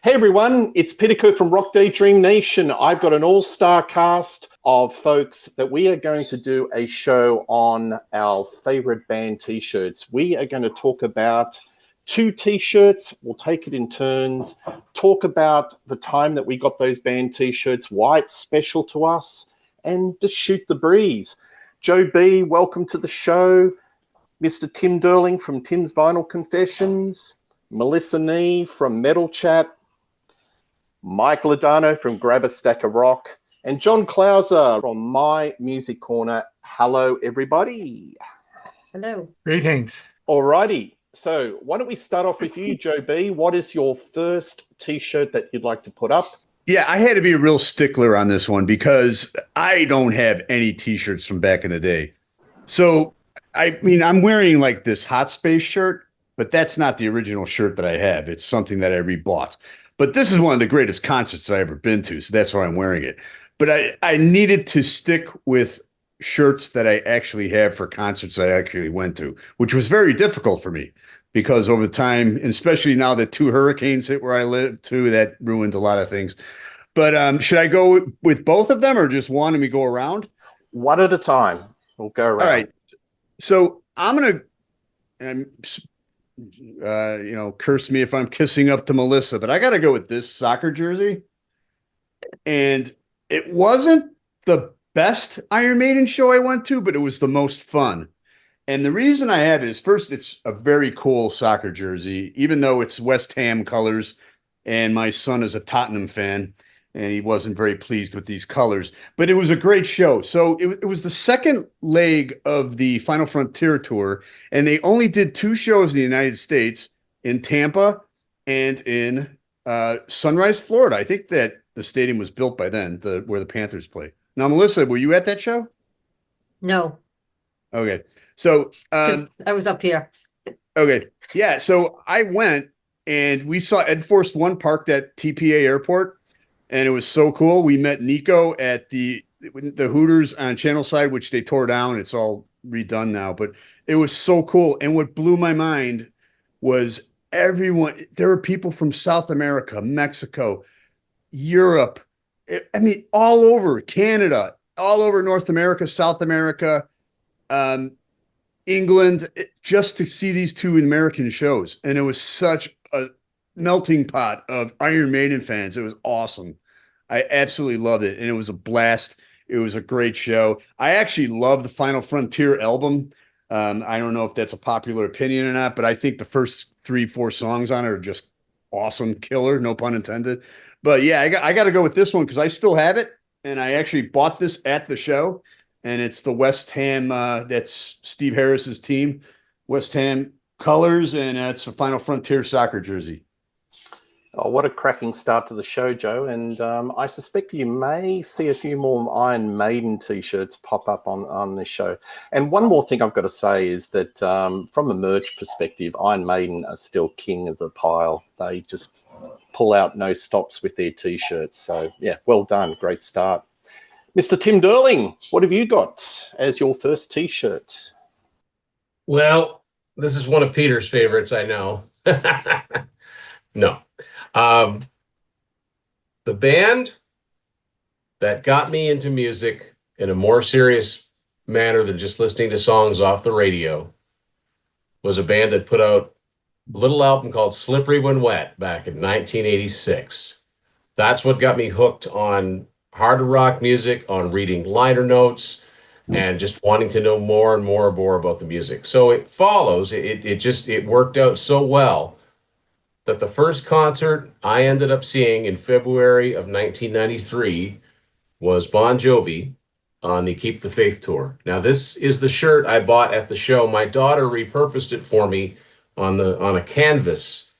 Hey everyone, it's Pitico from Rock Daydream Nation. I've got an all-star cast of folks that we are going to do a show on our favorite band t-shirts. We are going to talk about 2 t-shirts. We'll take it in turns, talk about the time that we got those band t-shirts, why it's special to us, and just shoot the breeze. Joe B, welcome to the show. Mr. Tim Derling from Tim's Vinyl Confessions. Melissa Nee from Metal Chat. Mike Ladano from Grab a Stack of Rock, and John Clauser from My Music Corner. Hello, everybody. Hello. Greetings. Alrighty. So why don't we start off with you, Joe B. What is your first t-shirt that you'd like to put up? Yeah, I had to be a real stickler on this one because I don't have any t-shirts from back in the day. So, I mean, I'm wearing like this Hot Space shirt, but that's not the original shirt that I have. It's something that I rebought. But this is one of the greatest concerts I've ever been to, so that's why I'm wearing it. But I needed to stick with shirts that I actually have for concerts I actually went to, which was very difficult for me because over time, and especially now that 2 hurricanes hit where I live too, that ruined a lot of things. But should I go with both of them or just one and we go around? One at a time. We'll go around. All right. So I'm going to... curse me if I'm kissing up to Melissa, but I got to go with this soccer jersey. And it wasn't the best Iron Maiden show I went to, but it was the most fun. And the reason I have it is, first, it's a very cool soccer jersey, even though it's West Ham colors. And my son is a Tottenham fan, and he wasn't very pleased with these colors. But it was a great show. So it was the second leg of the Final Frontier tour, and they only did 2 shows in the United States, in Tampa and in Sunrise, Florida. I think that the stadium was built by then, where the Panthers play. Now, Melissa, were you at that show? No, Okay. So 'cause I was up here. okay. Yeah. So I went, and we saw Ed Force One parked at TPA Airport. And it was so cool. We met Nico at the Hooters on Channelside, which they tore down. It's all redone now, but it was so cool. And what blew my mind was everyone. There were people from South America, Mexico, Europe. I mean, all over Canada, all over North America, South America, England, just to see these 2 American shows. And it was such a melting pot of Iron Maiden fans. It was awesome. I absolutely loved it, and it was a blast. It was a great show. I actually love the Final Frontier album. I don't know if that's a popular opinion or not, but I think the first 3-4 songs on it are just awesome, killer, no pun intended. But yeah, I got to go with this one because I still have it, and I actually bought this at the show, and it's the West Ham. That's Steve Harris's team, West Ham colors, and it's a Final Frontier soccer jersey. Oh, what a cracking start to the show, Joe. And I suspect you may see a few more Iron Maiden t-shirts pop up on this show. And one more thing I've got to say is that from a merch perspective, Iron Maiden are still king of the pile. They just pull out no stops with their t-shirts. So, yeah, well done. Great start. Mr. Tim Derling, what have you got as your first t-shirt? Well, this is one of Peter's favorites, I know. No. The band that got me into music in a more serious manner than just listening to songs off the radio was a band that put out a little album called Slippery When Wet back in 1986. That's what got me hooked on hard rock music, on reading liner notes, and just wanting to know more and more about the music. So it follows, it worked out so well that the first concert I ended up seeing in February of 1993 was Bon Jovi on the Keep the Faith tour. Now, this is the shirt I bought at the show. My daughter repurposed it for me on a canvas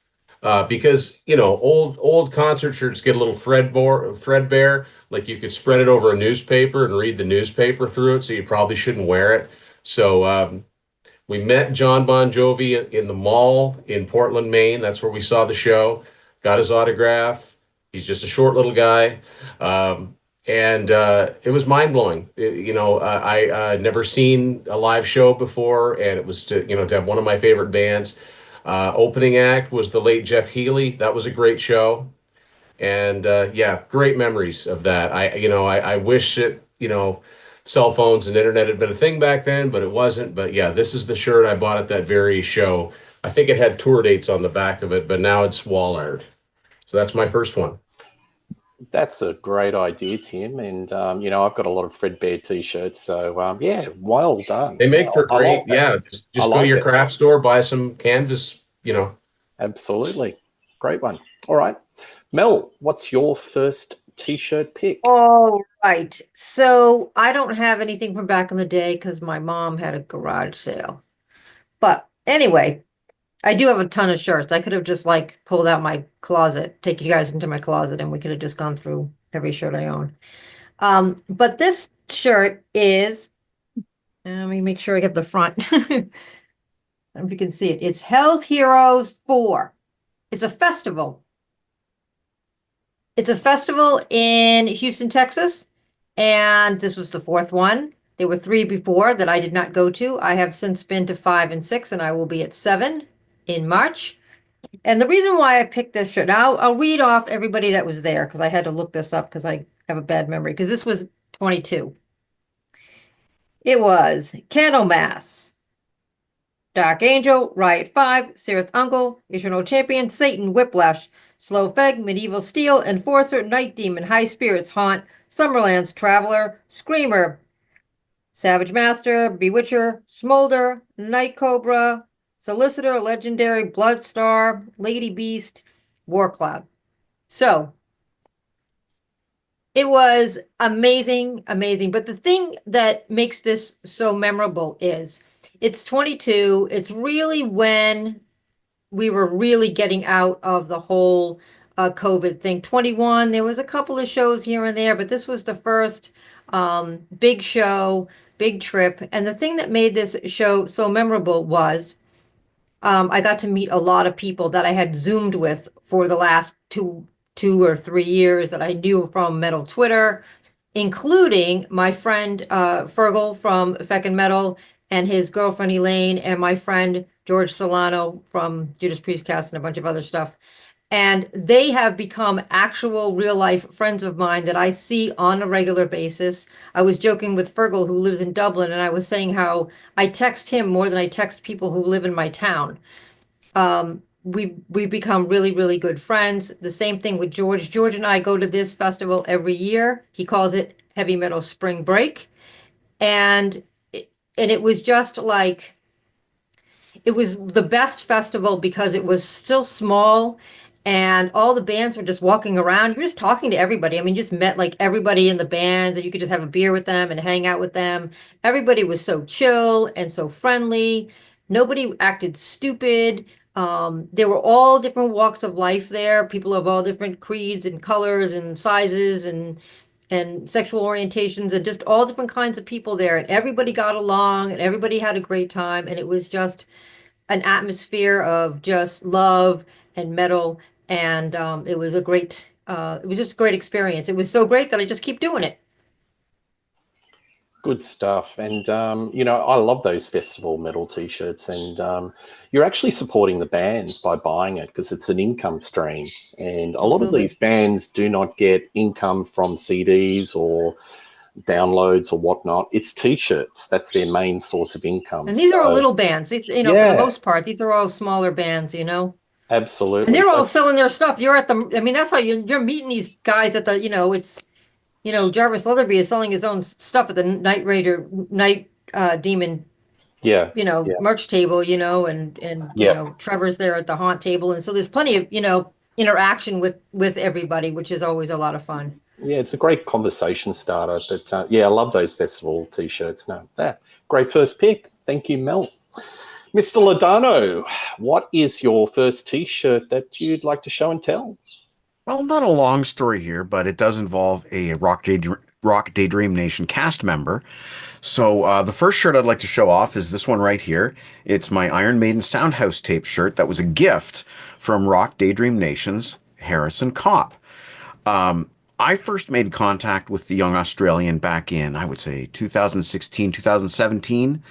because, you know, old concert shirts get a little threadbare. Like you could spread it over a newspaper and read the newspaper through it, so you probably shouldn't wear it. So we met John Bon Jovi in the mall in Portland, Maine. That's where we saw the show. Got his autograph. He's just a short little guy. And it was mind-blowing. I never seen a live show before, and it was to have one of my favorite bands. Opening act was the late Jeff Healey. That was a great show. And yeah, great memories of that. I wish cell phones and internet had been a thing back then, but it wasn't. But yeah, this is the shirt I bought at that very show. I think it had tour dates on the back of it, but now it's wall art. So that's my first one. That's a great idea, Tim. And I've got a lot of Fredbear t-shirts, so yeah, well done. They make for I like great, that. yeah. I Just go to like your it. craft store, buy some canvas. Absolutely. Great one. All right. Mel, what's your first t-shirt pick? All right. So I don't have anything from back in the day because my mom had a garage sale. But anyway, I do have a ton of shirts. I could have just like pulled out my closet, take you guys into my closet, and we could have just gone through every shirt I own. But this shirt is, let me make sure I get the front. I don't know if you can see it. It's Hell's Heroes 4. It's a festival. It's a festival in Houston, Texas, and this was the fourth one. There were 3 before that I did not go to. I have since been to 5 and 6, and I will be at 7 in March. And the reason why I picked this shirt, now I'll read off everybody that was there because I had to look this up because I have a bad memory because this was 22. It was Candlemass, Dark Angel, Riot 5, Sirith Uncle, Eternal Champion, Satan, Whiplash, Slow Feg, Medieval Steel, Enforcer, Night Demon, High Spirits, Haunt, Summerlands, Traveler, Screamer, Savage Master, Bewitcher, Smolder, Night Cobra, Solicitor, Legendary, Bloodstar, Lady Beast, Warcloud. So it was amazing, amazing. But the thing that makes this so memorable is it's 22. It's really when we were really getting out of the whole COVID thing. 21, there was a couple of shows here and there, but this was the first big show, big trip. And the thing that made this show so memorable was I got to meet a lot of people that I had Zoomed with for the last two or 3 years that I knew from Metal Twitter, including my friend Fergal from Feckin' Metal and his girlfriend Elaine and my friend George Solano from Judas Priestcast and a bunch of other stuff. And they have become actual real life friends of mine that I see on a regular basis. I was joking with Fergal, who lives in Dublin, and I was saying how I text him more than I text people who live in my town. We've become really, really good friends. The same thing with George. George and I go to this festival every year. He calls it Heavy Metal Spring Break. And it was just like it was the best festival because it was still small and all the bands were just walking around. You're just talking to everybody. I mean, you just met like everybody in the bands and you could just have a beer with them and hang out with them. Everybody was so chill and so friendly. Nobody acted stupid. There were all different walks of life there, people of all different creeds and colors and sizes and sexual orientations and just all different kinds of people there. And everybody got along and everybody had a great time. And it was just an atmosphere of just love and metal. And it was it was just a great experience. It was so great that I just keep doing it. Good stuff. And, I love those festival metal t-shirts. And you're actually supporting the bands by buying it because it's an income stream. And a lot of Absolutely. these bands do not get income from CDs or downloads or whatnot. It's t-shirts. That's their main source of income. And these are all So, little bands. These, for the yeah, most part, these are all smaller bands. And absolutely. they're So all selling their stuff. You're at the, I mean, that's how you're meeting these guys at the, it's, Jarvis Leatherby is selling his own stuff at the Night Raider, Night Demon, yeah, yeah, merch table, and yeah. Trevor's there at the haunt table. And so there's plenty of, interaction with everybody, which is always a lot of fun. Yeah, it's a great conversation starter. But yeah, I love those festival t-shirts. No, great first pick. Thank you, Mel. Mr. Lodano, what is your first t-shirt that you'd like to show and tell? Well, not a long story here, but it does involve a Rock Daydream Nation cast member. So the first shirt I'd like to show off is this one right here. It's my Iron Maiden Soundhouse tape shirt that was a gift from Rock Daydream Nation's Harrison Kopp. I first made contact with the young Australian back in, I would say, 2016, 2017.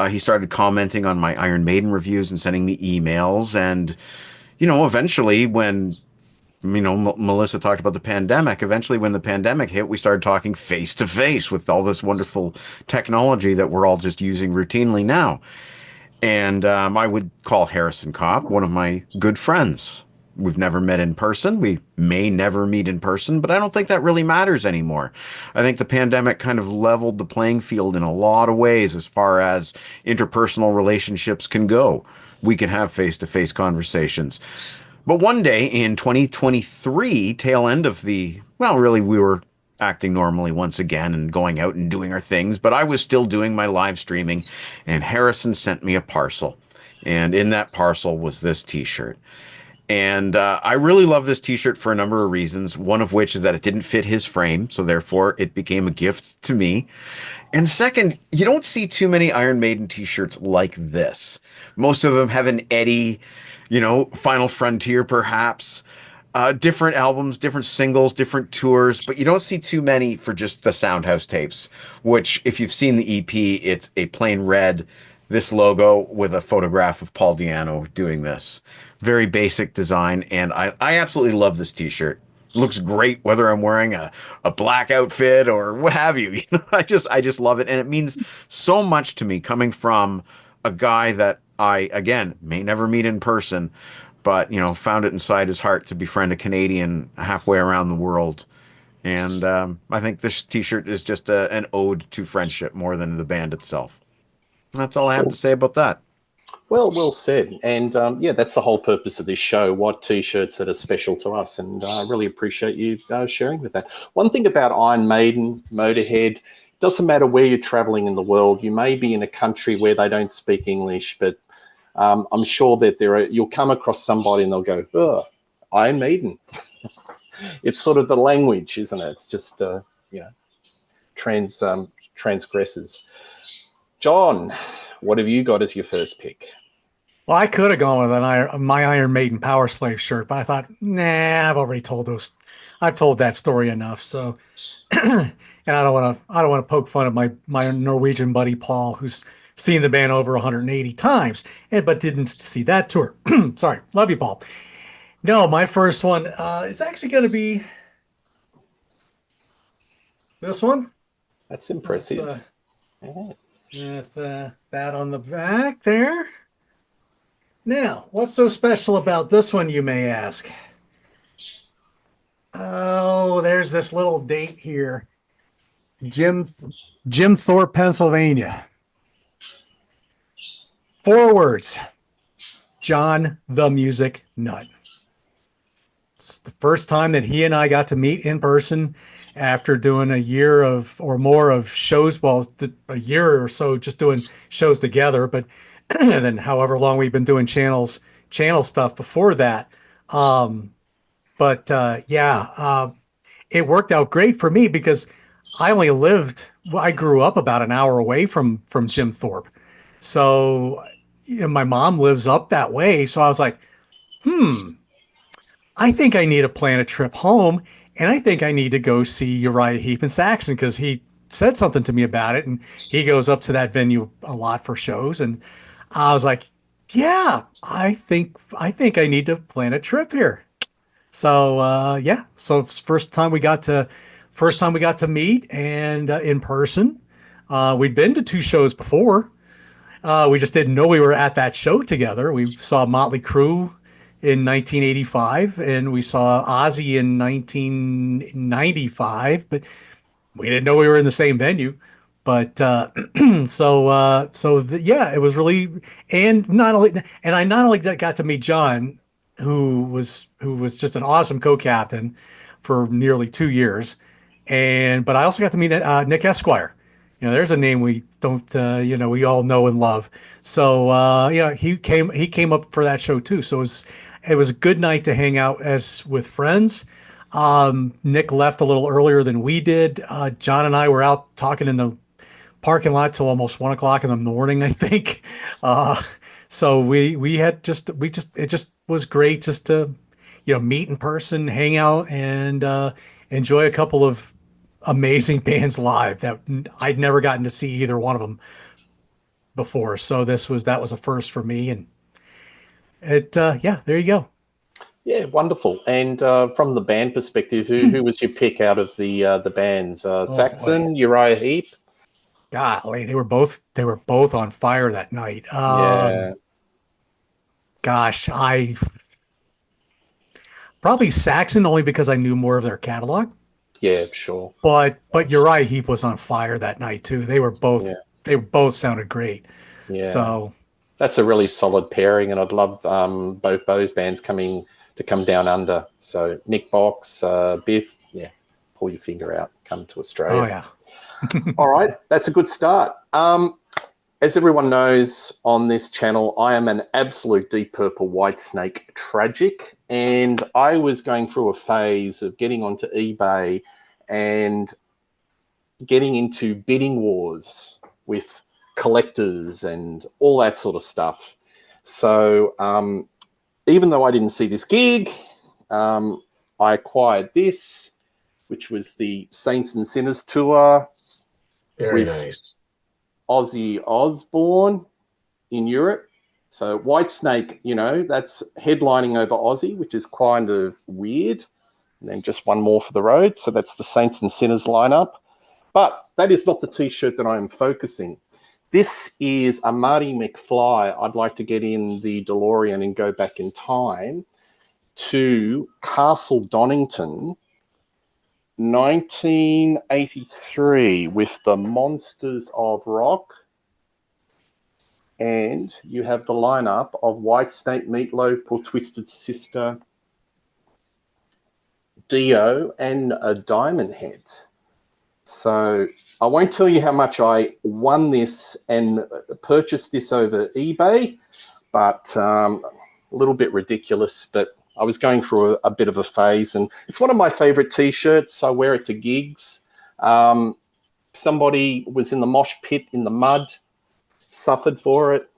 He started commenting on my Iron Maiden reviews and sending me emails. And, eventually when Melissa talked about the pandemic. Eventually, when the pandemic hit, we started talking face to face with all this wonderful technology that we're all just using routinely now. And I would call Harrison Kopp one of my good friends. We've never met in person. We may never meet in person, but I don't think that really matters anymore. I think the pandemic kind of leveled the playing field in a lot of ways as far as interpersonal relationships can go. We can have face-to-face conversations. But one day in 2023, tail end of really, we were acting normally once again and going out and doing our things, but I was still doing my live streaming, and Harrison sent me a parcel. And in that parcel was this t-shirt. And I really love this t-shirt for a number of reasons, one of which is that it didn't fit his frame, so therefore it became a gift to me. And second, you don't see too many Iron Maiden t-shirts like this. Most of them have an Eddie, Final Frontier perhaps, different albums, different singles, different tours, but you don't see too many for just the Soundhouse tapes, which if you've seen the EP, it's a plain red, this logo with a photograph of Paul Di'Anno doing this. Very basic design, and I absolutely love this t-shirt. It looks great whether I'm wearing a black outfit or what have you. I just love it, and it means so much to me coming from a guy that I, again, may never meet in person, but, found it inside his heart to befriend a Canadian halfway around the world. And I think this t-shirt is just an ode to friendship more than the band itself. That's all I have to say about that. Well said. And that's the whole purpose of this show, what T-shirts that are special to us. And I really appreciate you sharing with that. One thing about Iron Maiden, Motorhead, doesn't matter where you're traveling in the world. You may be in a country where they don't speak English, but I'm sure that you'll come across somebody and they'll go, oh, Iron Maiden. It's sort of the language, isn't it? It's just, transgresses. John, what have you got as your first pick? Well, I could have gone with my Iron Maiden Power Slave shirt, but I thought, nah, I've told that story enough. So, and I don't want to poke fun of my Norwegian buddy Paul, who's seen the band over 180 times, but didn't see that tour. Sorry, love you, Paul. No, my first one, it's actually going to be this one. That's impressive. With that on the back there. Now, what's so special about this one, you may ask? Oh, there's this little date here. Jim Thorpe, Pennsylvania. 4 words. John the Music Nut. It's the first time that he and I got to meet in person after doing a year or more of shows. Well, a year or so just doing shows together, but and then however long we've been doing channel stuff before that. It worked out great for me because I grew up about an hour away from Jim Thorpe. So, my mom lives up that way. So I was like, I think I need to plan a trip home, and I think I need to go see Uriah Heep in Saxon because he said something to me about it, and he goes up to that venue a lot for shows. And I was like, yeah, I think I need to plan a trip here. So so first time we got to meet and in person. We'd been to 2 shows before. We just didn't know we were at that show together. We saw Motley Crue in 1985 and we saw Ozzy in 1995, but we didn't know we were in the same venue. But it was really, and I not only got to meet John, who was just an awesome co-captain for nearly 2 years, but I also got to meet Nick Esquire. There's a name we don't, we all know and love. So he came up for that show too. So it was a good night to hang out with friends. Nick left a little earlier than we did. John and I were out talking in the parking lot till almost 1 o'clock in the morning, I think. So it just was great just to, meet in person, hang out, and enjoy a couple of amazing bands live that I'd never gotten to see either one of them before. So that was a first for me, and there you go. Yeah, wonderful. And from the band perspective, who was your pick out of the bands? Saxon, Uriah Heep? Golly, they were both on fire that night. Yeah. Gosh, I probably Saxon only because I knew more of their catalog. Yeah, sure. But Uriah Heep was on fire that night too. Yeah. They both sounded great. Yeah. So That's a really solid pairing, and I'd love both those bands to come down under. So Mick Box, Biff, yeah, pull your finger out, come to Australia. oh yeah. All right, that's a good start. As everyone knows on this channel, I am an absolute Deep Purple Whitesnake tragic, and I was going through a phase of getting onto eBay and getting into bidding wars with collectors and all that sort of stuff. So even though I didn't see this gig, I acquired this, which was the Saints and Sinners tour. Very with nice. Ozzy Osbourne in Europe. So Whitesnake, that's headlining over Ozzy, which is kind of weird. And then just one more for the road. So that's the Saints and Sinners lineup. But that is not the T-shirt that I am focusing. This is a Marty McFly. I'd like to get in the DeLorean and go back in time to Castle Donington, 1983, with the Monsters of Rock. And you have the lineup of Whitesnake, Meatloaf, Poor Twisted Sister, Dio, and a Diamond Head. So I won't tell you how much I won this and purchased this over eBay, but a little bit ridiculous. But I was going through a bit of a phase, and it's one of my favorite T-shirts. I wear it to gigs. Somebody was in the mosh pit in the mud, suffered for it,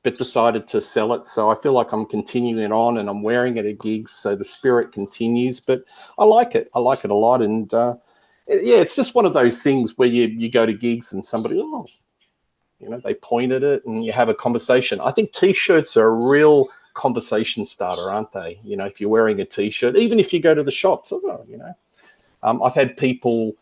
but decided to sell it. So I feel like I'm continuing on, and I'm wearing it at gigs, so the spirit continues. But I like it. I like it a lot, and yeah, it's just one of those things where you go to gigs and somebody, they point at it and you have a conversation. I think T-shirts are a real conversation starter, aren't they? If you're wearing a T-shirt, even if you go to the shops, I've had people,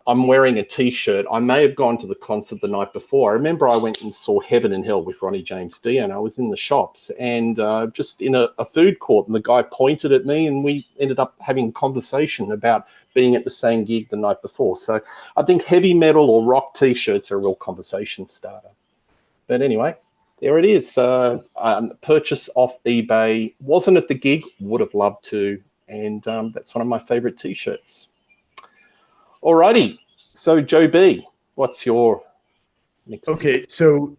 I'm wearing a T-shirt. I may have gone to the concert the night before. I remember I went and saw Heaven and Hell with Ronnie James Dio, and I was in the shops and just in a food court, and the guy pointed at me, and we ended up having a conversation about being at the same gig the night before. So I think heavy metal or rock T-shirts are a real conversation starter. But anyway, there it is. Purchase off eBay. Wasn't at the gig. Would have loved to. And that's one of my favorite T-shirts. Alrighty. So Joe B, what's your next pick? Okay, so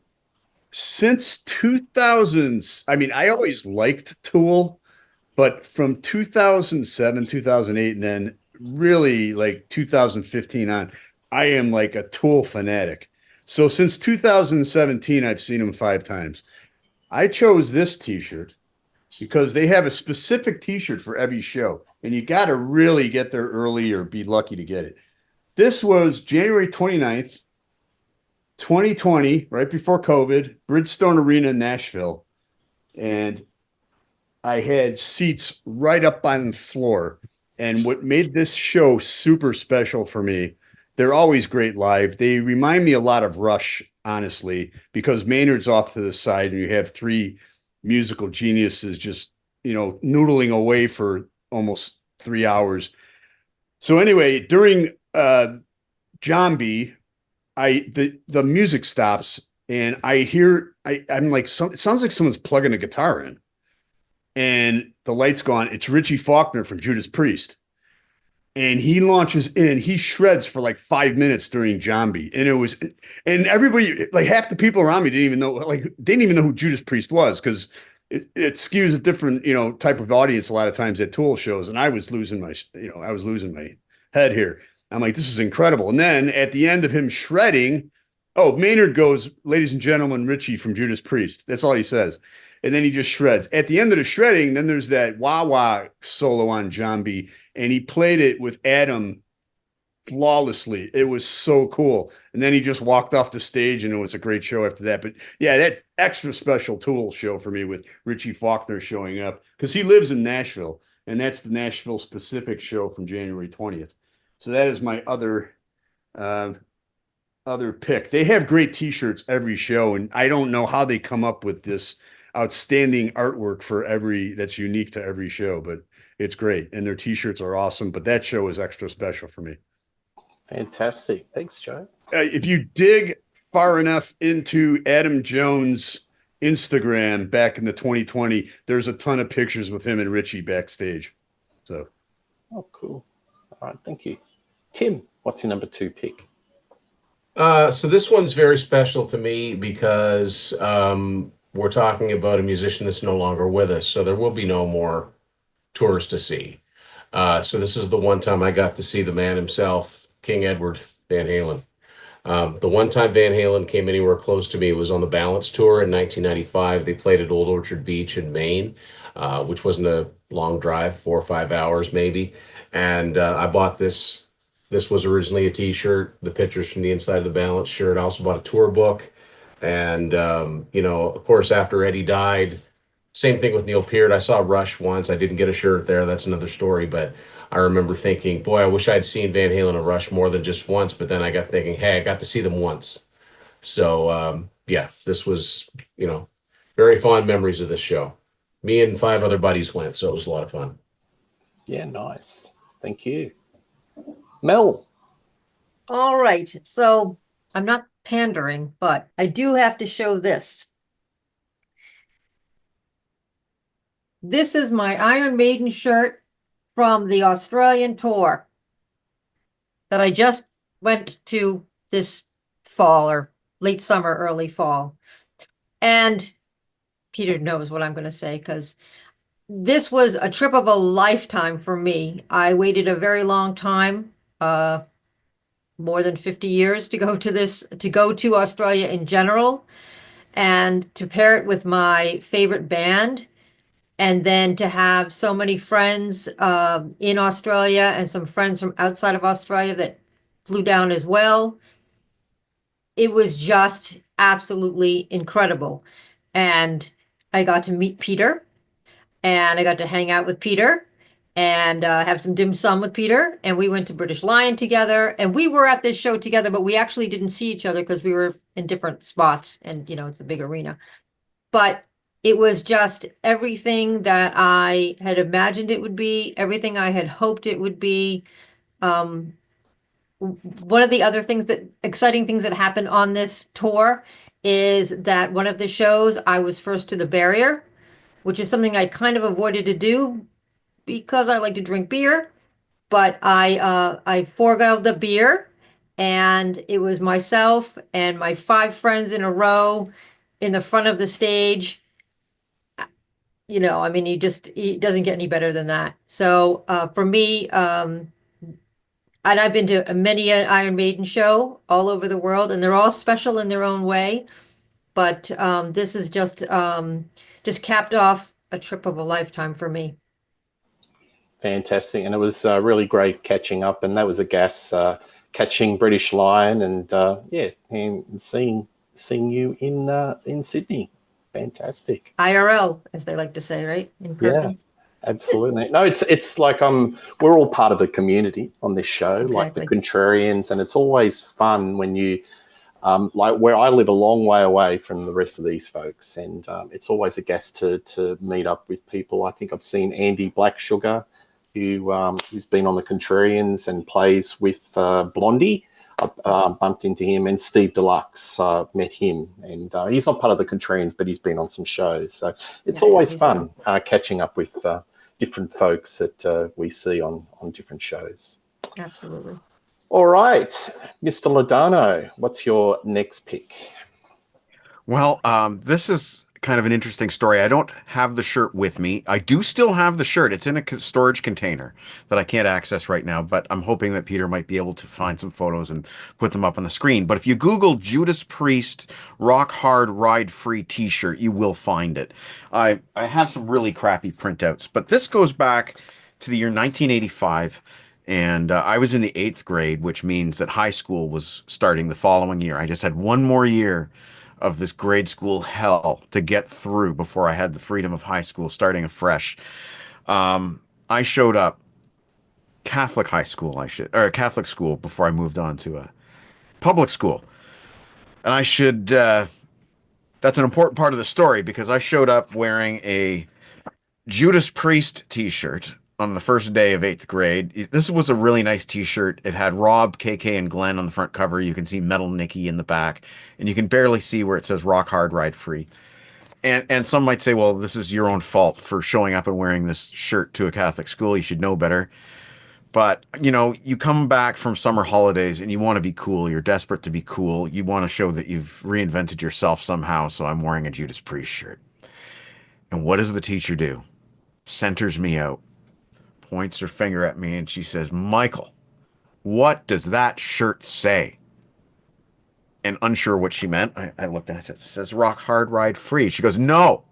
since 2000s, I always liked Tool, but from 2007, 2008, and then really like 2015 on, I am like a Tool fanatic. So since 2017, I've seen them 5 times. I chose this T-shirt because they have a specific T-shirt for every show, and you got to really get there early or be lucky to get it. This was January 29th, 2020, right before COVID, Bridgestone Arena in Nashville. And I had seats right up on the floor. And what made this show super special for me, they're always great live. They remind me a lot of Rush, honestly, because Maynard's off to the side and you have 3 musical geniuses just, noodling away for almost 3 hours. So anyway, during John B, the music stops and I hear I'm like, it sounds like someone's plugging a guitar in, and the light's gone. It's Richie Faulkner from Judas Priest, and he launches in. He shreds for like 5 minutes during John B, and everybody, like half the people around me didn't even know who Judas Priest was, because it skews a different type of audience a lot of times at Tool shows, and I was losing my head here. I'm like, this is incredible. And then at the end of him shredding, Maynard goes, "Ladies and gentlemen, Richie from Judas Priest." That's all he says. And then he just shreds. At the end of the shredding, then there's that wah-wah solo on John B. And he played it with Adam flawlessly. It was so cool. And then he just walked off the stage, and it was a great show after that. But yeah, that extra special Tool show for me with Richie Faulkner showing up, because he lives in Nashville, and that's the Nashville specific show from January 20th. So that is my other pick. They have great t-shirts every show, and I don't know how they come up with this outstanding artwork for that's unique to every show, but it's great. And their t-shirts are awesome, but that show is extra special for me. Fantastic. Thanks, Joe. If you dig far enough into Adam Jones' Instagram back in the 2020, there's a ton of pictures with him and Richie backstage. So, oh, cool. All right, thank you. Tim, what's your number 2 pick? So this one's very special to me because we're talking about a musician that's no longer with us, so there will be no more tours to see. So this is the one time I got to see the man himself, King Edward Van Halen. The one time Van Halen came anywhere close to me was on the Balance Tour in 1995. They played at Old Orchard Beach in Maine, which wasn't a long drive, 4 or 5 hours maybe. And I bought this. This was originally a t-shirt, the pictures from the inside of the Balance shirt. I also bought a tour book. And, of course, after Eddie died, same thing with Neil Peart. I saw Rush once. I didn't get a shirt there. That's another story. But I remember thinking, boy, I wish I'd seen Van Halen and Rush more than just once. But then I got thinking, hey, I got to see them once. So, this was, very fond memories of this show. Me and 5 other buddies went, so it was a lot of fun. Yeah, nice. Thank you. Mel. All right. So I'm not pandering, but I do have to show this. This is my Iron Maiden shirt from the Australian tour that I just went to this fall, or late summer, early fall. And Peter knows what I'm going to say, because this was a trip of a lifetime for me. I waited a very long time, more than 50 years to go to Australia in general, and to pair it with my favorite band, and then to have so many friends in Australia and some friends from outside of Australia that flew down as well. It was just absolutely incredible. And I got to meet Peter, and I got to hang out with Peter, and have some dim sum with Peter. And we went to British Lion together, and we were at this show together, but we actually didn't see each other because we were in different spots, and it's a big arena. But it was just everything that I had imagined it would be, everything I had hoped it would be. One of the other exciting things that happened on this tour is that one of the shows I was first to the barrier, which is something I kind of avoided to do because I like to drink beer. But I forego the beer, and it was myself and my 5 friends in a row in the front of the stage. It doesn't get any better than that. So for me, and I've been to many an Iron Maiden show all over the world, and they're all special in their own way. But this is just capped off a trip of a lifetime for me. Fantastic. And it was really great catching up. And that was a gas catching British Lion, and and seeing you in Sydney. Fantastic. IRL, as they like to say, right? In person. Yeah, absolutely. No, it's like we're all part of a community on this show, like the Contrarians, and it's always fun when you like where I live a long way away from the rest of these folks, and it's always a gas to meet up with people. I think I've seen Andy Blacksugar, who's been on the Contrarians and plays with Blondie. I bumped into him, and Steve Deluxe, met him, and he's not part of the Contrarians, but he's been on some shows. So it's always fun catching up with different folks that we see on different shows. Absolutely. All right, Mr. Lodano, what's your next pick? Well, this is kind of an interesting story. I don't have the shirt with me. I do still have the shirt. It's in a storage container that I can't access right now, but I'm hoping that Peter might be able to find some photos and put them up on the screen. But if you Google Judas Priest Rock Hard Ride Free t-shirt, you will find it. I have some really crappy printouts, but this goes back to the year 1985. And I was in the 8th grade, which means that high school was starting the following year. I just had one more year of this grade school hell to get through before I had the freedom of high school starting afresh. I showed up Catholic high school, or Catholic school before I moved on to a public school. And that's an important part of the story because I showed up wearing a Judas Priest t-shirt on the first day of 8th grade. This was a really nice t-shirt. It had Rob, KK, and Glenn on the front cover. You can see Metal Nicky in the back, and you can barely see where it says Rock Hard, Ride Free. And some might say, well, this is your own fault for showing up and wearing this shirt to a Catholic school. You should know better. But, you come back from summer holidays and you want to be cool. You're desperate to be cool. You want to show that you've reinvented yourself somehow. So I'm wearing a Judas Priest shirt. And what does the teacher do? Centers me out, points her finger at me, and she says, Michael, what does that shirt say? And unsure what she meant, I looked at it. It says Rock Hard, Ride Free. She goes, no.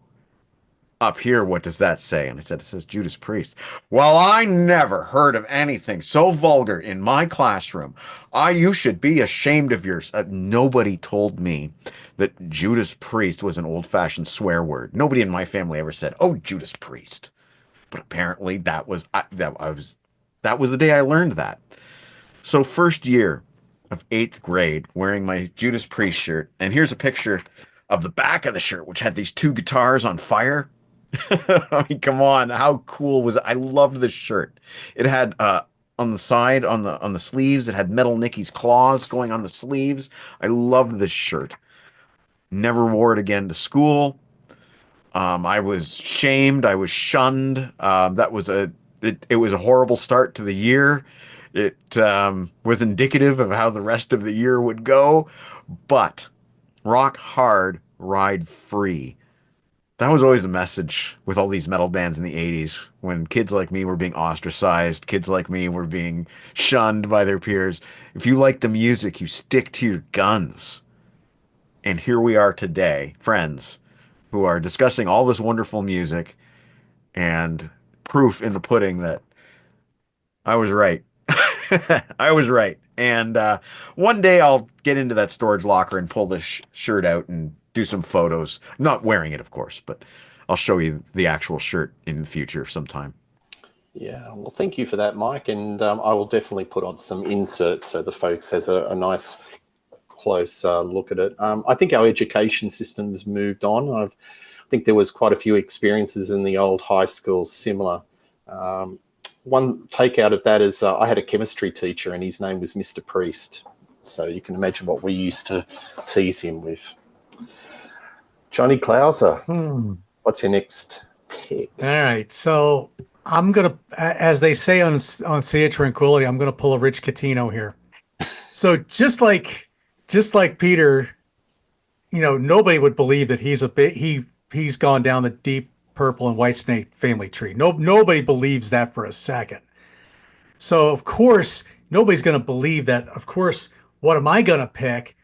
Up here, what does that say? And I said, it says Judas Priest. Well, I never heard of anything so vulgar in my classroom. You should be ashamed of yours. Nobody told me that Judas Priest was an old-fashioned swear word. Nobody in my family ever said, oh, Judas Priest. But apparently that was the day I learned that. So first year of 8th grade, wearing my Judas Priest shirt, and here's a picture of the back of the shirt, which had these 2 guitars on fire. I mean, come on, how cool was it? I loved this shirt. It had on the side, on the sleeves, it had Metal Nicky's claws going on the sleeves. I loved this shirt. Never wore it again to school. I was shamed. I was shunned. It was a horrible start to the year. It was indicative of how the rest of the year would go. But Rock Hard, Ride Free. That was always the message with all these metal bands in the 80s when kids like me were being ostracized, kids like me were being shunned by their peers. If you like the music, you stick to your guns. And here we are today, friends, who are discussing all this wonderful music and proof in the pudding that I was right. I was right. And one day I'll get into that storage locker and pull this shirt out and do some photos. Not wearing it, of course, but I'll show you the actual shirt in the future sometime. Yeah, well, thank you for that, Mike. And I will definitely put on some inserts so the folks has a nice close look at it. I think our education system's moved on. I think there was quite a few experiences in the old high schools similar. One takeout of that is I had a chemistry teacher and his name was Mr. Priest. So you can imagine what we used to tease him with. Johnny Klauser, what's your next pick? All right. So I'm going to, as they say on Sea of Tranquility, I'm going to pull a Rich Catino here. So just like Peter, nobody would believe that he's gone down the deep purple and white snake family tree. Nobody believes that for a second. So of course, nobody's going to believe that. Of course, what am I going to pick?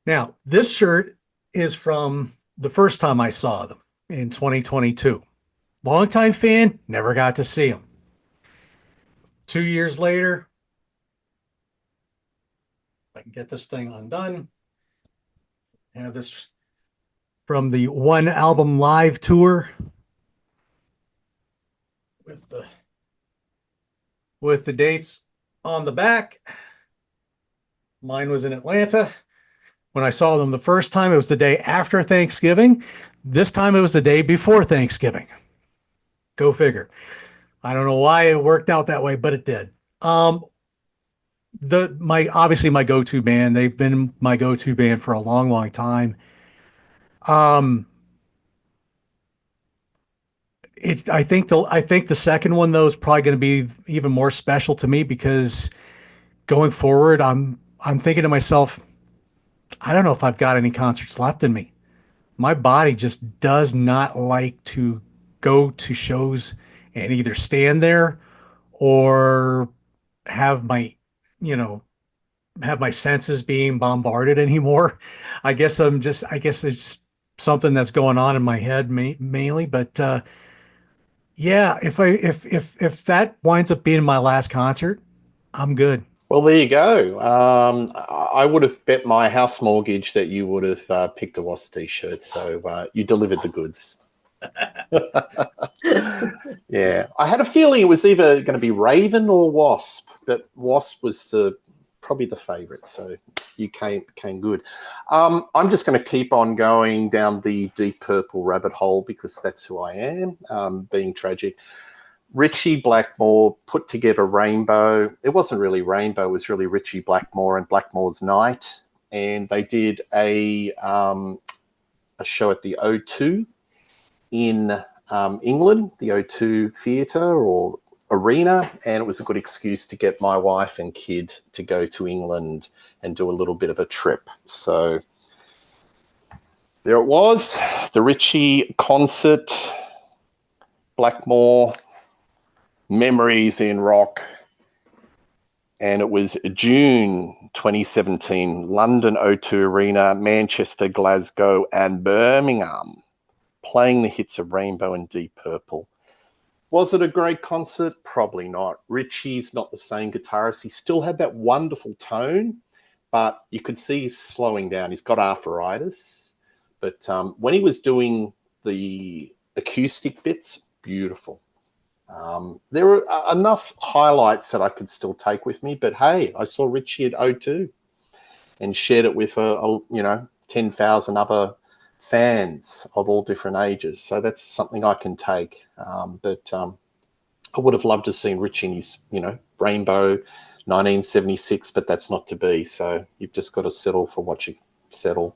Now, this shirt is from the first time I saw them in 2022. Longtime fan, never got to see them. 2 years later, if I can get this thing undone. I have this from the One Album Live tour with the dates on the back. Mine was in Atlanta. When I saw them the first time, it was the day after Thanksgiving. This time it was the day before Thanksgiving. Go figure. I don't know why it worked out that way, but it did. Obviously my go-to band. They've been my go-to band for a long, long time. I think the second one though is probably going to be even more special to me because going forward, I'm thinking to myself, I don't know if I've got any concerts left in me. My body just does not like to go to shows and either stand there or have my senses being bombarded anymore. I guess it's something that's going on in my head mainly, but Yeah, if that winds up being my last concert, I'm good. Well, there you go. I would have bet my house mortgage that you would have picked a Wasp t-shirt. So you delivered the goods. Yeah, I had a feeling it was either going to be Raven or Wasp, but Wasp was probably the favorite. So you came good. I'm just going to keep on going down the Deep Purple rabbit hole because that's who I am, being tragic. Richie Blackmore put together Rainbow. It wasn't really Rainbow, it was really Richie Blackmore and Blackmore's Night. And they did a show at the O2 in England, the O2 Theatre or Arena. And it was a good excuse to get my wife and kid to go to England and do a little bit of a trip. So there it was, the Richie concert, Blackmore, Memories in Rock. And it was June 2017, London O2 Arena, Manchester, Glasgow, and Birmingham, playing the hits of Rainbow and Deep Purple. Was it a great concert? Probably not. Richie's not the same guitarist. He still had that wonderful tone, but you could see he's slowing down. He's got arthritis. But when he was doing the acoustic bits, beautiful. There were enough highlights that I could still take with me, but hey, I saw Richie at O2 and shared it with 10,000 other fans of all different ages. So that's something I can take. But I would have loved to have seen Richie in his, Rainbow 1976, but that's not to be. So you've just got to settle for what you settle.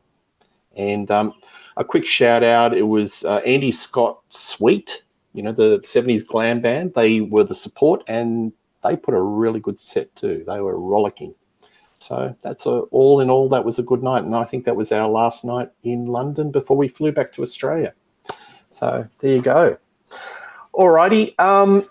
And a quick shout out, it was Andy Scott Sweet, the 70s glam band. They were the support and they put a really good set too. They were rollicking. So that's all in all, that was a good night. And I think that was our last night in London before we flew back to Australia. So there you go. All righty. I've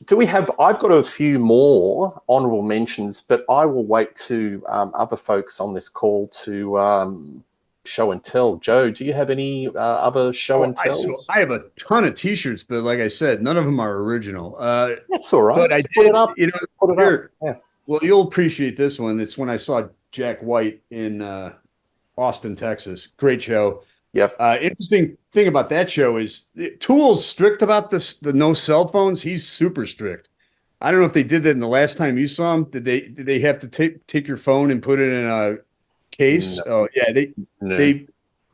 got a few more honourable mentions, but I will wait to other folks on this call to show and tell. Joe, do you have any other show and tells? I have a ton of T-shirts, but like I said, none of them are original. That's all right. But I Put did, it up. Put it here, up. Yeah. well, you'll appreciate this one. It's when I saw Jack White in Austin, Texas. Great show. Yep. Interesting thing about that show is Tool's strict about the no cell phones. He's super strict. I don't know if they did that in the last time you saw him. Did they have to take your phone and put it in a case? No. Oh yeah, No.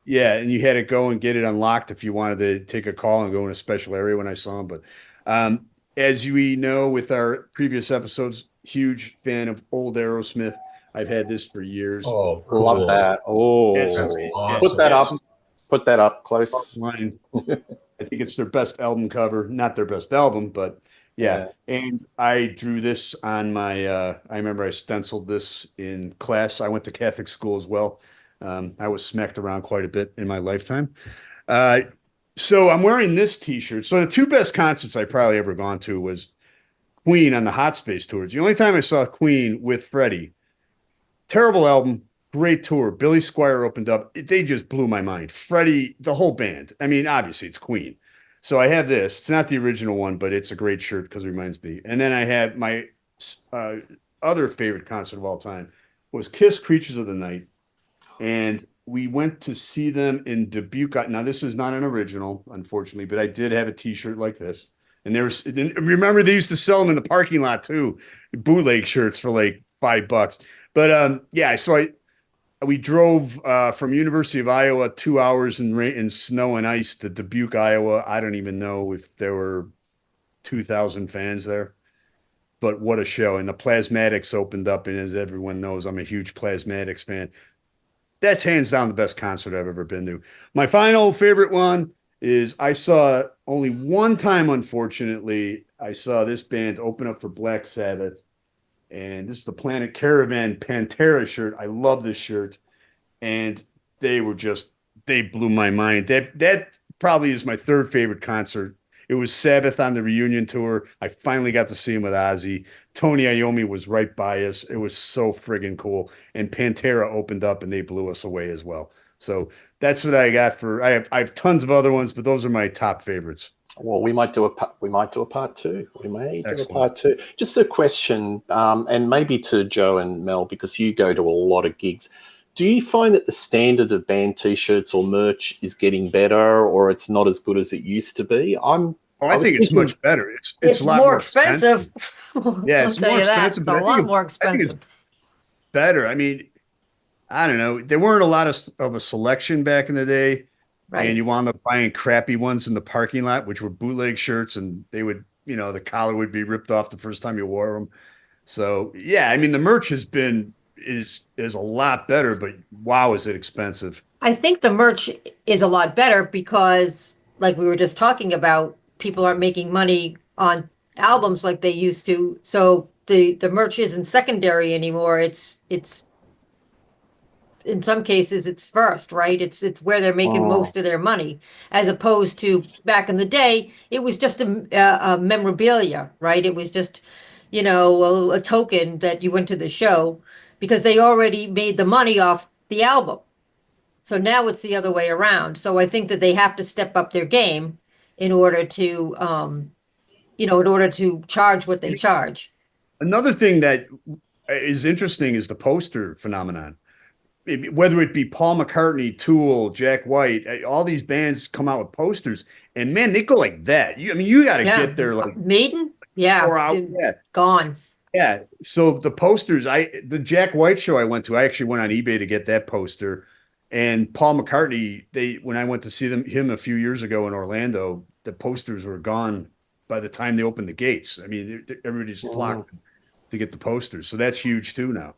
yeah, and you had to go and get it unlocked if you wanted to take a call and go in a special area when I saw him. But as we know with our previous episodes, huge fan of old Aerosmith. I've had this for years. Oh, cool. Love that. Oh, That's awesome. Put that up. Put that up close. Line. I think it's their best album cover. Not their best album, but yeah. And I drew this on my I remember I stenciled this in class. I went to Catholic school as well. I was smacked around quite a bit in my lifetime. So I'm wearing this T-shirt. So the two best concerts I probably ever gone to was Queen on the Hot Space tours. The only time I saw Queen with Freddie. Terrible album, great tour. Billy Squier opened up. They just blew my mind. Freddie, the whole band. I mean, obviously it's Queen. So I have this. It's not the original one, but it's a great shirt because it reminds me. And then I have my other favorite concert of all time was Kiss Creatures of the Night. And we went to see them in Dubuque. Now, this is not an original, unfortunately, but I did have a T-shirt like this. And remember, they used to sell them in the parking lot too, bootleg shirts for like $5. But yeah, so we drove from University of Iowa 2 hours in rain and snow and ice to Dubuque, Iowa. I don't even know if there were 2,000 fans there, but what a show. And the Plasmatics opened up. And as everyone knows, I'm a huge Plasmatics fan. That's hands down the best concert I've ever been to. My final favorite one is I saw only one time, unfortunately, I saw this band open up for Black Sabbath. And this is the Planet Caravan Pantera shirt. I love this shirt. And they blew my mind. That probably is my third favorite concert. It was Sabbath on the reunion tour. I finally got to see him with Ozzy. Tony Iommi was right by us. It was so friggin' cool. And Pantera opened up and they blew us away as well. So that's what I got I have tons of other ones, but those are my top favorites. Well, we might do a part two. We may do a Excellent. part two. Just a question, and maybe to Joe and Mel, because you go to a lot of gigs. Do you find that the standard of band T-shirts or merch is getting better, or it's not as good as it used to be? I was think it's thinking- much better. It's It's a lot more expensive. Yeah, I'll it's tell more you that. expensive, It's but a I think lot it's- more I think it's expensive. better. I mean, I don't know. There weren't a lot of a selection back in the day, Right. and you wound up buying crappy ones in the parking lot, which were bootleg shirts, and they would, the collar would be ripped off the first time you wore them. So yeah, I mean, the merch has been is a lot better, but wow, is it expensive? I think the merch is a lot better because, like we were just talking about, people aren't making money on albums like they used to. So the merch isn't secondary anymore. It's in some cases it's first, right? It's where they're making most of their money, as opposed to back in the day, it was just a memorabilia, right? It was just, a token that you went to the show because they already made the money off the album. So now it's the other way around. So I think that they have to step up their game in order to, in order to charge what they charge. Another thing that is interesting is the poster phenomenon. Whether it be Paul McCartney, Tool, Jack White, all these bands come out with posters, and man, they go like that. You got to Yeah. get there like Maiden, yeah, 4 hours. dude, Yeah, gone. yeah. So the posters, the Jack White show I went to, I actually went on eBay to get that poster. And Paul McCartney, when I went to see him a few years ago in Orlando, the posters were gone by the time they opened the gates. I mean, everybody just flocked to get the posters. So that's huge too now.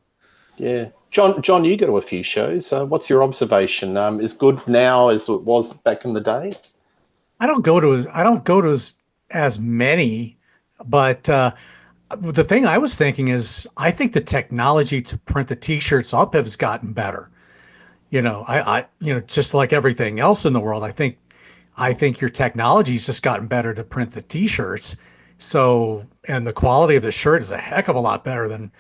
Yeah, John, you go to a few shows. What's your observation? Is good now as it was back in the day? I don't go to as many, but the thing I was thinking is I think the technology to print the t-shirts up has gotten better. Just like everything else in the world, I think your technology's just gotten better to print the t-shirts. So, and the quality of the shirt is a heck of a lot better than,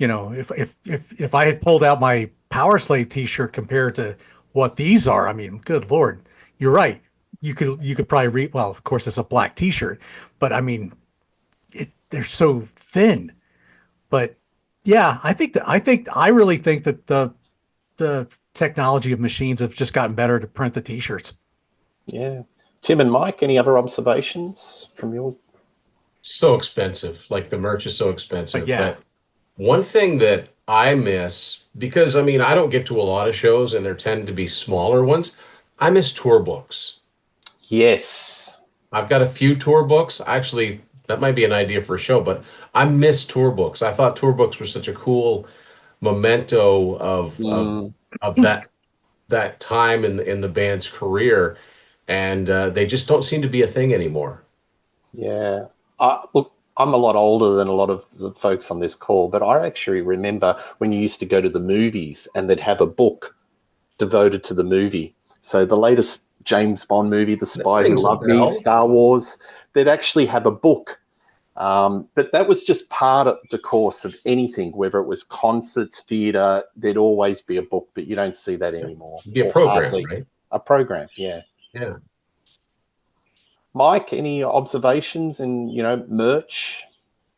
if I had pulled out my Power Slave t-shirt compared to what these are, I mean, good Lord, you're right. You could probably read, well, of course it's a black t-shirt, but I mean, they're so thin. But yeah, I really think that the technology of machines have just gotten better to print the t-shirts. Yeah. Tim and Mike, any other observations from your? So expensive. Like the merch is so expensive. Yeah. But one thing that I miss, because I mean, I don't get to a lot of shows and there tend to be smaller ones. I miss tour books. Yes. I've got a few tour books. Actually, that might be an idea for a show, but I miss tour books. I thought tour books were such a cool memento of that time in the band's career, and they just don't seem to be a thing anymore. Yeah. Look, I'm a lot older than a lot of the folks on this call, but I actually remember when you used to go to the movies and they'd have a book devoted to the movie. So the latest James Bond movie, The Spy Who Rings a Loved Me, bell. Star Wars, they'd actually have a book. But that was just part of the course of anything, whether it was concerts, theatre, there'd always be a book, but you don't see that anymore. It'd be a Or program, hardly. right? A program, yeah. Yeah. Mike, any observations in, merch?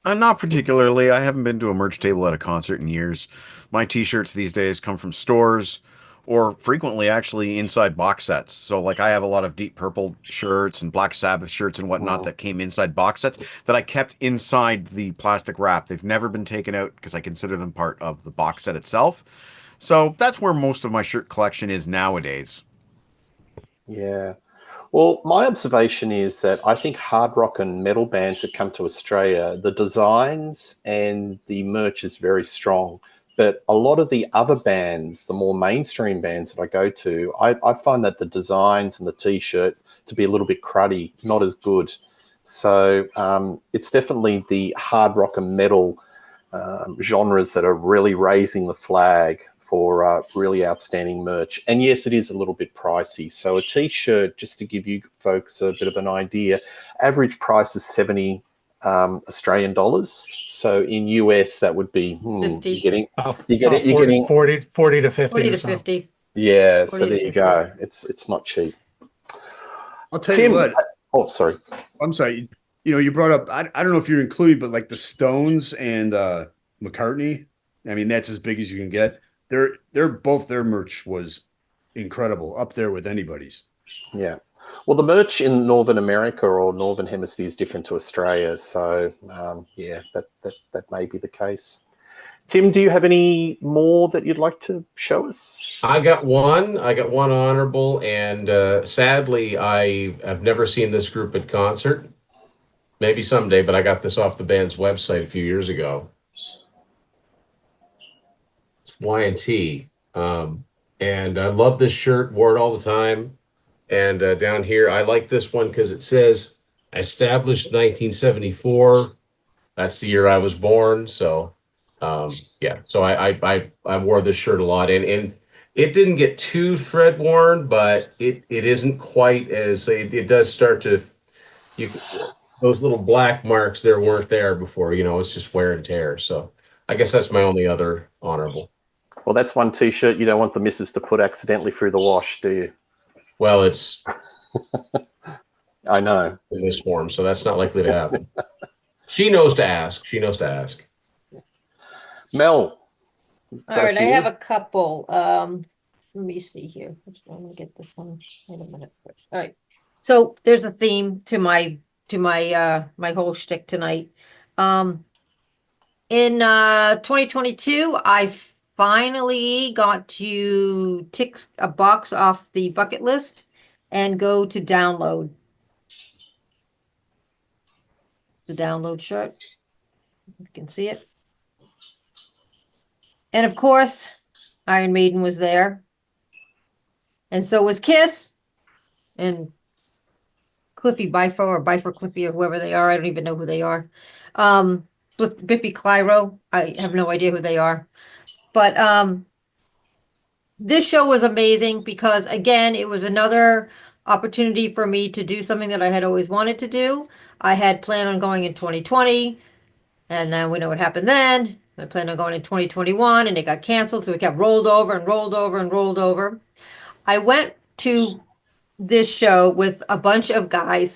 Not particularly. I haven't been to a merch table at a concert in years. My t-shirts these days come from stores or frequently actually inside box sets. So like I have a lot of Deep Purple shirts and Black Sabbath shirts and whatnot that came inside box sets that I kept inside the plastic wrap. They've never been taken out because I consider them part of the box set itself. So that's where most of my shirt collection is nowadays. Yeah. Well, my observation is that I think hard rock and metal bands that come to Australia, the designs and the merch is very strong. But a lot of the other bands, the more mainstream bands that I go to, I find that the designs and the T-shirt to be a little bit cruddy, not as good. So it's definitely the hard rock and metal genres that are really raising the flag for really outstanding merch. And yes, it is a little bit pricey. So a T-shirt, just to give you folks a bit of an idea, average price is 70 Australian dollars. So in US, that would be 50. you're getting 40 to 50 40 or to so. 50. yeah. 40 So to there you 50. go. It's not cheap. I'll tell Tim, you what, Oh, sorry. I'm sorry. You brought up, I don't know if you're included, but like the Stones and McCartney. I mean, that's as big as you can get. They're both their merch was incredible, up there with anybody's. Yeah. Well, the merch in Northern America or Northern Hemisphere is different to Australia. So, yeah, that may be the case. Tim, do you have any more that you'd like to show us? I got one. I got one honorable, and sadly, I have never seen this group at concert. Maybe someday, but I got this off the band's website a few years ago. It's Y&T. And I love this shirt, wore it all the time. And down here, I like this one because it says established 1974. That's the year I was born. So, yeah. So I wore this shirt a lot, and it didn't get too thread worn, but it isn't quite as it does start to you. Those little black marks there weren't there before. It's just wear and tear. So I guess that's my only other honorable. Well, that's one T-shirt you don't want the missus to put accidentally through the wash, do you? Well, it's I know. in this form, so that's not likely to happen. She knows to ask. She knows to ask. Mel. All right, I have a couple. Let me see here. I'm gonna get this one. Wait a minute first. All right. So there's a theme to my my whole shtick tonight. In 2022, I finally got to tick a box off the bucket list and go to download. It's the download shirt. You can see it. And of course, Iron Maiden was there. And so was Kiss and Cliffy Bifo or Bifo Cliffy or whoever they are. I don't even know who they are. Biffy Clyro. I have no idea who they are. But this show was amazing because, again, it was another opportunity for me to do something that I had always wanted to do. I had planned on going in 2020, and then we know what happened then. I planned on going in 2021, and it got canceled, so it got rolled over and rolled over and rolled over. I went to this show with a bunch of guy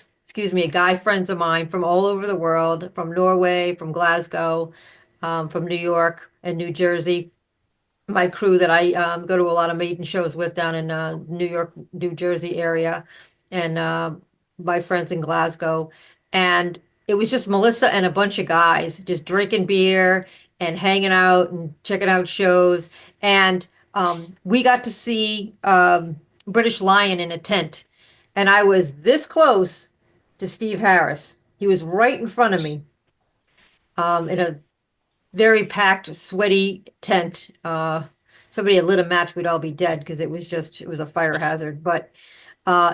friends of mine from all over the world, from Norway, from Glasgow, from New York and New Jersey. My crew that I go to a lot of Maiden shows with down in New York, New Jersey area, and my friends in Glasgow. And it was just Melissa and a bunch of guys just drinking beer and hanging out and checking out shows. And we got to see British Lion in a tent. And I was this close to Steve Harris. He was right in front of me in a very packed, sweaty tent. Somebody had lit a match, we'd all be dead because it was a fire hazard. But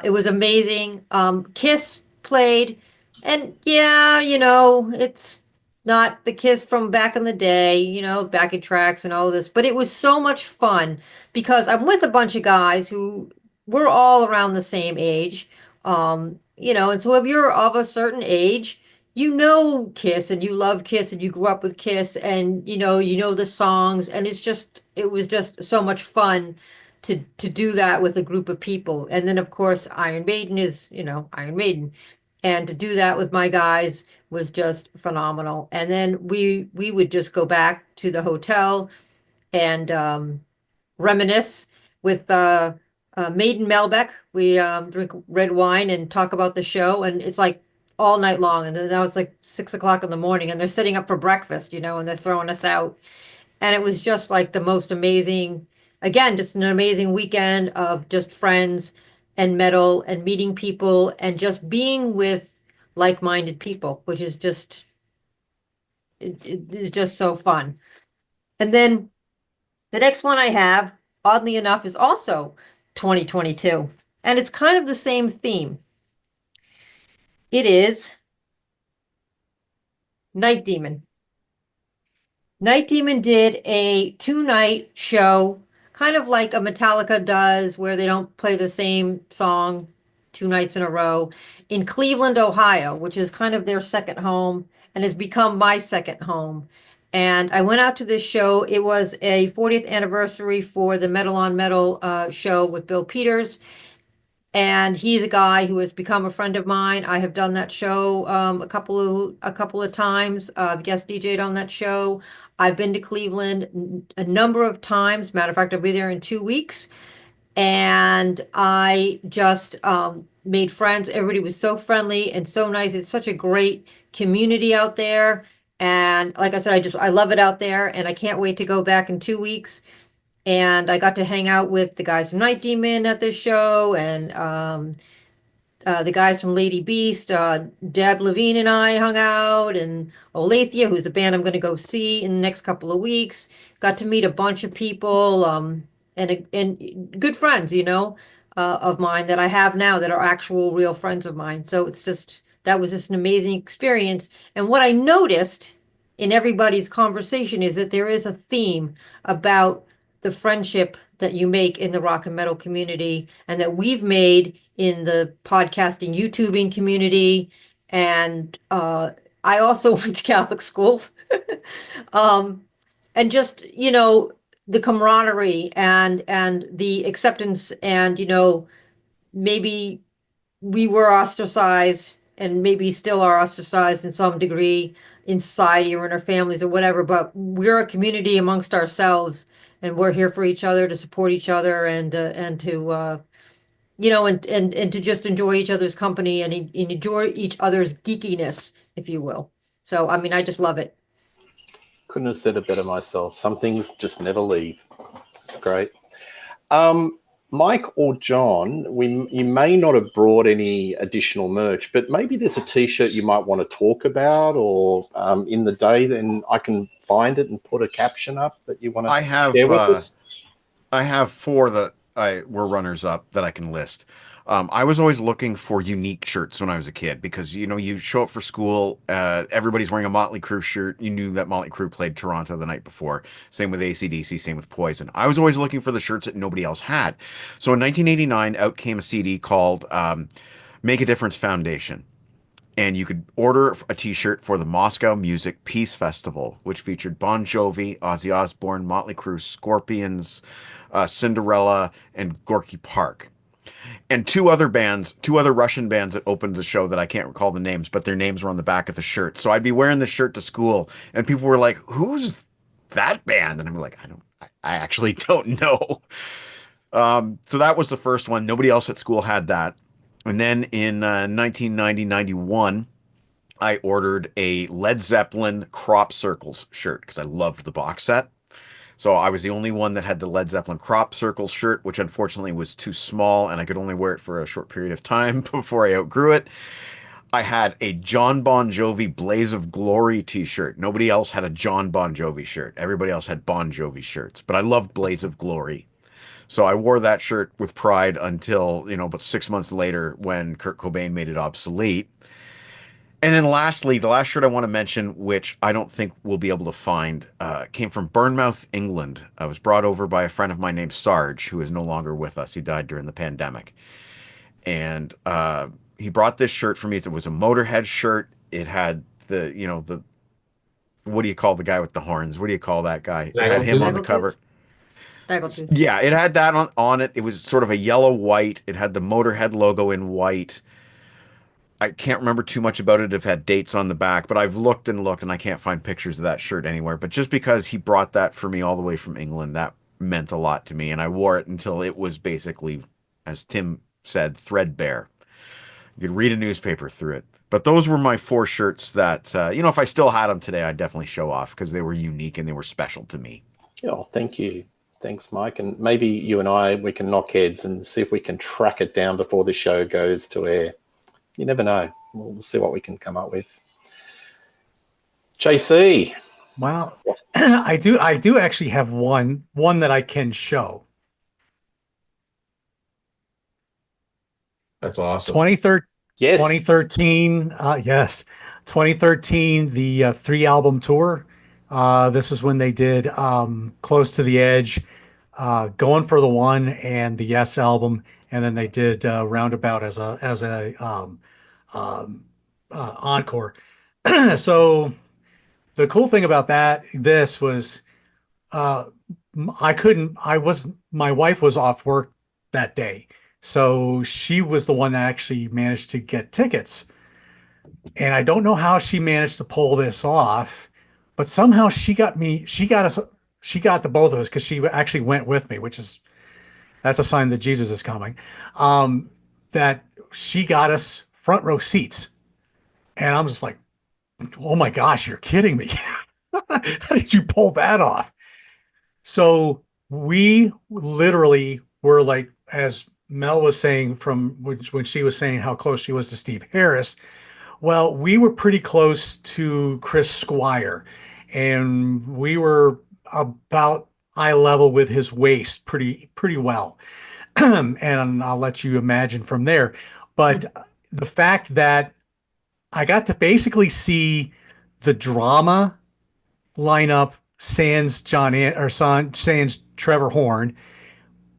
it was amazing. Kiss played, and yeah, it's not the Kiss from back in the day, backing tracks and all this, but it was so much fun because I'm with a bunch of guys who we're all around the same age. And so if you're of a certain age, Kiss and you love Kiss and you grew up with Kiss and you know the songs, and it was just so much fun to do that with a group of people. And then of course Iron Maiden is, Iron Maiden. And to do that with my guys was just phenomenal. And then we would just go back to the hotel and reminisce with Maiden Melbeck. We drink red wine and talk about the show, and it's like all night long. And then now it's like 6 o'clock in the morning, and they're sitting up for breakfast, and they're throwing us out. And it was just like the most amazing, again, just an amazing weekend of just friends and metal and meeting people and just being with like-minded people, which is just it is just so fun. And then the next one I have, oddly enough, is also 2022, and it's kind of the same theme. It is Night Demon. Night Demon did a 2-night show, kind of like a Metallica does, where they don't play the same song 2 nights in a row, in Cleveland, Ohio, which is kind of their second home and has become my second home. And I went out to this show. It was a 40th anniversary for the Metal on Metal show with Bill Peters. And he's a guy who has become a friend of mine. I have done that show a couple of times. Guest DJ'd on that show. I've been to Cleveland a number of times. Matter of fact, I'll be there in 2 weeks. And I just made friends. Everybody was so friendly and so nice. It's such a great community out there. And like I said, I love it out there, and I can't wait to go back in 2 weeks. And I got to hang out with the guys from Night Demon at this show, and the guys from Lady Beast, Deb Levine and I hung out, and Olathe, who's a band I'm going to go see in the next couple of weeks. Got to meet a bunch of people, and good friends, of mine that I have now that are actual real friends of mine. So that was just an amazing experience. And what I noticed in everybody's conversation is that there is a theme about the friendship that you make in the rock and metal community, and that we've made in the podcasting, YouTubing community. And I also went to Catholic school. um, and just, the camaraderie and the acceptance, and, maybe we were ostracized and maybe still are ostracized in some degree in society or in our families or whatever, but we're a community amongst ourselves, and we're here for each other, to support each other, and to and to just enjoy each other's company, and enjoy each other's geekiness, if you will. So I mean, I just love it. Couldn't have said it better myself. Some things just never leave. It's great. Mike or John, you may not have brought any additional merch, but maybe there's a T-shirt you might want to talk about, or in the day, then I can find it and put a caption up that you want to share with us. I have 4 that were runners up that I can list. I was always looking for unique shirts when I was a kid because, you show up for school, everybody's wearing a Motley Crue shirt. You knew that Motley Crue played Toronto the night before. Same with AC/DC, same with Poison. I was always looking for the shirts that nobody else had. So in 1989, out came a CD called Make a Difference Foundation. And you could order a T-shirt for the Moscow Music Peace Festival, which featured Bon Jovi, Ozzy Osbourne, Motley Crue, Scorpions, Cinderella, and Gorky Park. And 2 other Russian bands that opened the show that I can't recall the names, but their names were on the back of the shirt. So I'd be wearing this shirt to school, and people were like, "Who's that band?" And I'm like, I actually don't know. So that was the first one. Nobody else at school had that. And then in 1990-91, I ordered a Led Zeppelin Crop Circles shirt because I loved the box set. So I was the only one that had the Led Zeppelin Crop Circles shirt, which unfortunately was too small, and I could only wear it for a short period of time before I outgrew it. I had a John Bon Jovi Blaze of Glory t-shirt. Nobody else had a John Bon Jovi shirt. Everybody else had Bon Jovi shirts, but I loved Blaze of Glory. So I wore that shirt with pride until, about 6 months later when Kurt Cobain made it obsolete. And then lastly, the last shirt I want to mention, which I don't think we'll be able to find, came from Bournemouth, England. I was brought over by a friend of mine named Sarge, who is no longer with us. He died during the pandemic. And he brought this shirt for me. It was a Motorhead shirt. It had the what do you call the guy with the horns? What do you call that guy? It had him on the cover. Yeah, it had that on it. It was sort of a yellow white. It had the Motorhead logo in white. I can't remember too much about it. It had dates on the back, but I've looked and looked and I can't find pictures of that shirt anywhere. But just because he brought that for me all the way from England, that meant a lot to me. And I wore it until it was basically, as Tim said, threadbare. You could read a newspaper through it. But those were my 4 shirts that, if I still had them today, I'd definitely show off because they were unique and they were special to me. Oh, thank you. Thanks, Mike. And maybe you and we can knock heads and see if we can track it down before the show goes to air. You never know. We'll see what we can come up with. JC. Well, I do actually have one that I can show. That's awesome. 2013. Yes. 2013. Yes. 2013, the 3-album tour. This is when they did Close to the Edge, Going for the One, and the Yes album, and then they did Roundabout as a encore. So the cool thing about this was my wife was off work that day, So she was the one that actually managed to get tickets. And I don't know how she managed to pull this off, but somehow she got us, she got the both of us because she actually went with me, that's a sign that Jesus is coming. That she got us front row seats. And I'm just like, oh my gosh, you're kidding me. How did you pull that off? So we literally were like, as Mel was saying from when she was saying how close she was to Steve Harris, well, we were pretty close to Chris Squire, and we were about eye level with his waist pretty well. And I'll let you imagine from there. But the fact that I got to basically see the drama lineup sans sans Trevor Horn.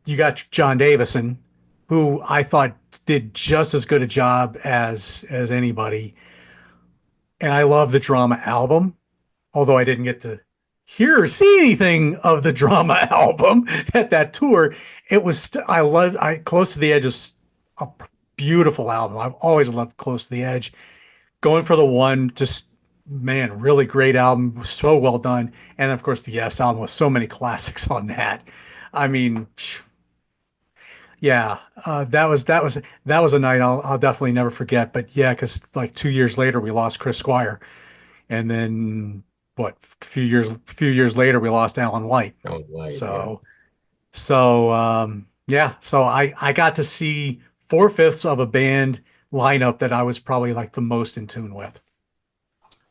You got John Davison, who I thought did just as good a job as anybody. And I love the drama album, although I didn't get to hear or see anything of the drama album at that tour. It was I Close to the Edge is a beautiful album. I've always loved Close to the Edge. Going for the One, just man, really great album, so well done. And of course, the Yes album with so many classics on that. I mean, yeah, that was a night I'll definitely never forget. But yeah, because like 2 years later, we lost Chris Squire, and then what? Few years later, we lost Alan White. Alan White, So, yeah, so I got to see four-fifths of a band lineup that I was probably like the most in tune with.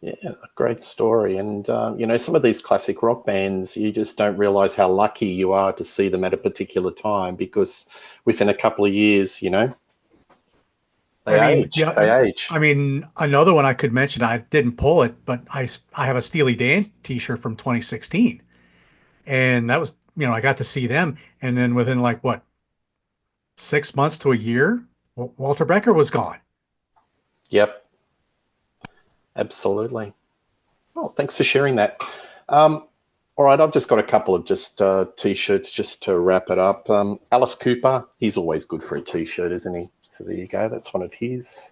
Yeah, great story. And, some of these classic rock bands, you just don't realize how lucky you are to see them at a particular time, because within a couple of years, they age. I mean, another one I could mention, I didn't pull it, but I have a Steely Dan t-shirt from 2016. And that was, I got to see them. And then within like what, 6 months to a year, Walter Becker was gone. Yep. Absolutely. Oh, thanks for sharing that. All right, I've just got a couple of just T-shirts just to wrap it up. Alice Cooper, he's always good for a T-shirt, isn't he? So there you go. That's one of his.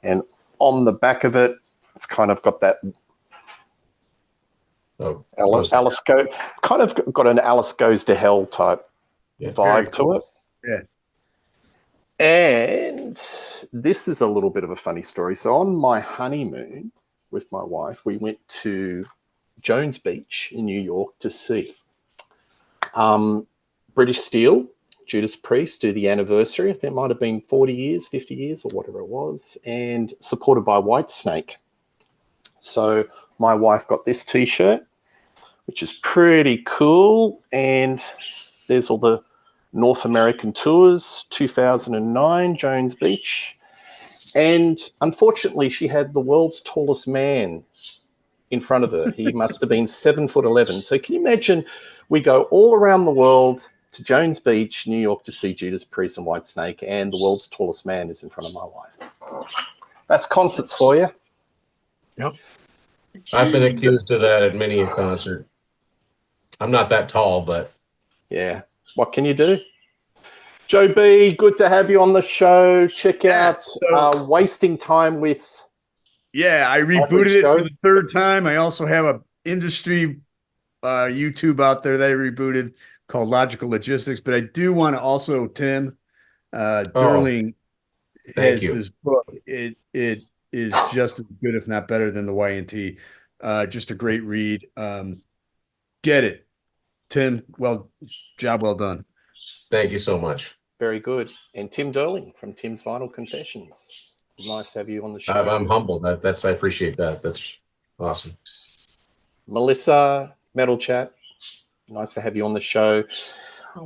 And on the back of it, it's kind of got that Alice go, kind of got an Alice Goes to Hell type vibe to it. Yeah. And this is a little bit of a funny story. So on my honeymoon with my wife, we went to Jones Beach in New York to see British Steel, Judas Priest, do the anniversary. I think it might have been 40 years, 50 years or whatever it was, and supported by Whitesnake. So my wife got this T-shirt, which is pretty cool. And there's all the North American tours, 2009, Jones Beach. And unfortunately, she had the world's tallest man in front of her. He must have been 7'11". So can you imagine, we go all around the world to Jones Beach, New York, to see Judas Priest and Whitesnake, and the world's tallest man is in front of my wife. That's concerts for you. Yep. I've been accused of that at many a concert. I'm not that tall, but yeah. What can you do? Joe B, good to have you on the show. Check out Wasting Time with... Yeah, I rebooted it for the third time. I also have a industry YouTube out there that I rebooted called Logical Logistics. But I do want to also, Tim Durling has this book. It is just as good, if not better, than the YNT. Just a great read. Get it, Tim. Job well done. Thank you so much. Very good. And Tim Durling from Tim's Vinyl Confessions. Nice to have you on the show. I'm humbled. I appreciate that. That's awesome. Melissa, Metal Chat. Nice to have you on the show.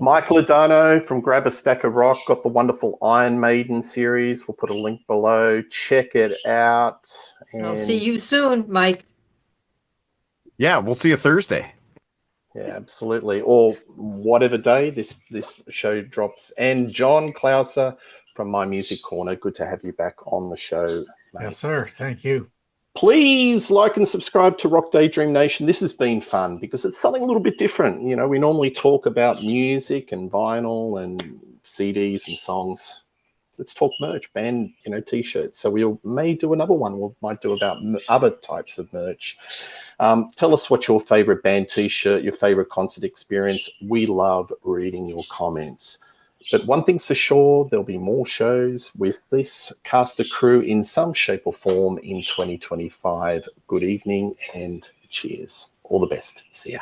Michael Adano from Grab a Stack of Rock got the wonderful Iron Maiden series. We'll put a link below. Check it out. And I'll see you soon, Mike. Yeah, we'll see you Thursday. yeah, absolutely. Or whatever day this show drops. And John Klauser from My Music Corner. Good to have you back on the show, mate. Yes, sir. Thank you. Please like and subscribe to Rock Daydream Nation. This has been fun because it's something a little bit different. We normally talk about music and vinyl and CDs and songs. Let's talk merch, band, t-shirts. So we may do another one. We might do about other types of merch. Tell us what your favorite band t-shirt, your favorite concert experience. We love reading your comments. But one thing's for sure, there'll be more shows with this cast of crew in some shape or form in 2025. Good evening and cheers. All the best. See ya.